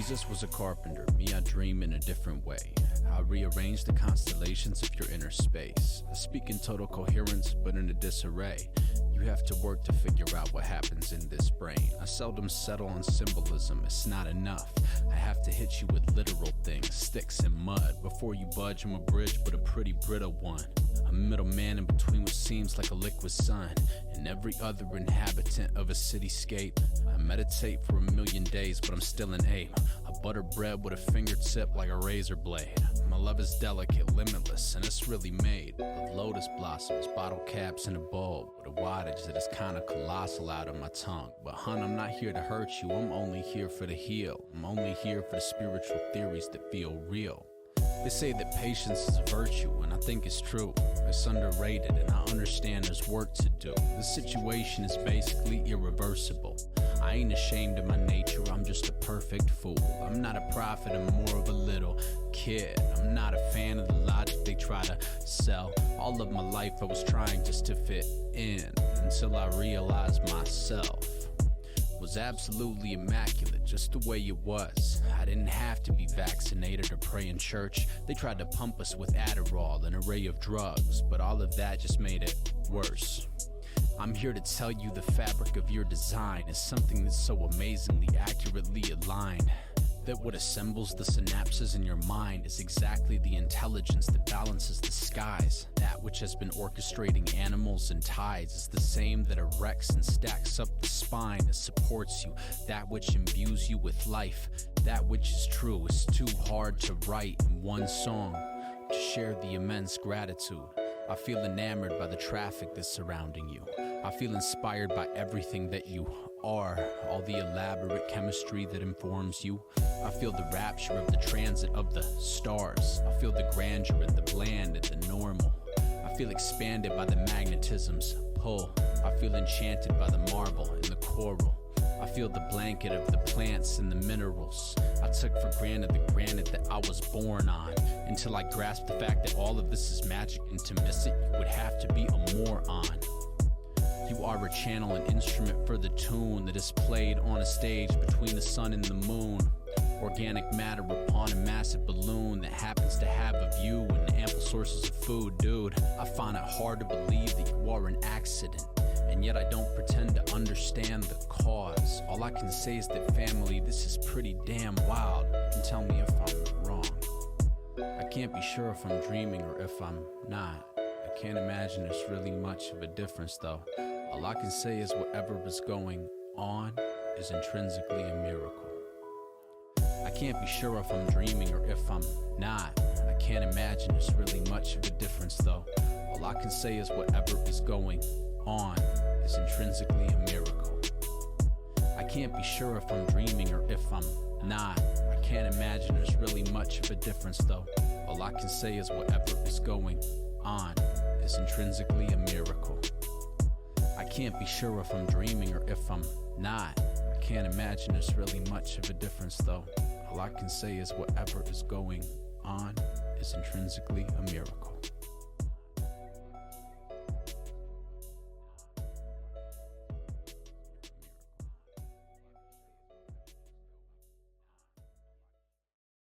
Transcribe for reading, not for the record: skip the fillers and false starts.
Jesus was a carpenter, me I dream in a different way. I rearrange the constellations of your inner space. I speak in total coherence, but in a disarray. You have to work to figure out what happens in this brain. I seldom settle on symbolism, it's not enough. I have to hit you with literal things, sticks and mud. Before you budge, I'm a bridge, but a pretty brittle one. A middleman in between what seems like a liquid sun and every other inhabitant of a cityscape. I meditate for 1,000,000 days, but I'm still an ape. I butter bread with a fingertip like a razor blade. My love is delicate, limitless, and it's really made of lotus blossoms, bottle caps, and a bulb with a wattage that is kinda colossal out of my tongue. But hun, I'm not here to hurt you, I'm only here for the heal. I'm only here for the spiritual theories that feel real. They say that patience is a virtue, and I think it's true. It's underrated, and I understand there's work to do. The situation is basically irreversible. I ain't ashamed of my nature, I'm just a perfect fool. I'm not a prophet, I'm more of a little kid. I'm not a fan of the logic they try to sell. All of my life I was trying just to fit in, until I realized myself was absolutely immaculate, just the way it was. I didn't have to be vaccinated or pray in church. They tried to pump us with Adderall, an array of drugs, but all of that just made it worse. I'm here to tell you the fabric of your design is something that's so amazingly accurately aligned, that what assembles the synapses in your mind is exactly the intelligence that balances the skies. That which has been orchestrating animals and tides is the same that erects and stacks up the spine that supports you. That which imbues you with life, that which is true, is too hard to write in one song, to share the immense gratitude. I feel enamored by the traffic that's surrounding you. I feel inspired by everything that you are, all the elaborate chemistry that informs you. I feel the rapture of the transit of the stars. I feel the grandeur and the bland and the normal. I feel expanded by the magnetism's pull. I feel enchanted by the marble and the coral. I feel the blanket of the plants and the minerals. I took for granted the granite that I was born on, until I grasped the fact that all of this is magic, and to miss it, you would have to be a moron. You are a channel, an instrument for the tune that is played on a stage between the sun and the moon. Organic matter upon a massive balloon that happens to have a view and ample sources of food. Dude, I find it hard to believe that you are an accident, and yet I don't pretend to understand the cause. All I can say is that, family, this is pretty damn wild. You can tell me if I'm wrong. I can't be sure if I'm dreaming or if I'm not. I can't imagine there's really much of a difference though. All I can say is whatever is going on is intrinsically a miracle. I can't be sure if I'm dreaming or if I'm not. I can't imagine there's really much of a difference though. All I can say is whatever is going on is intrinsically a miracle. I can't be sure if I'm dreaming or if I'm not. I can't imagine there's really much of a difference though. All I can say is whatever is going on is intrinsically a miracle. I can't be sure if I'm dreaming or if I'm not. I can't imagine there's really much of a difference though. All I can say is whatever is going on is intrinsically a miracle.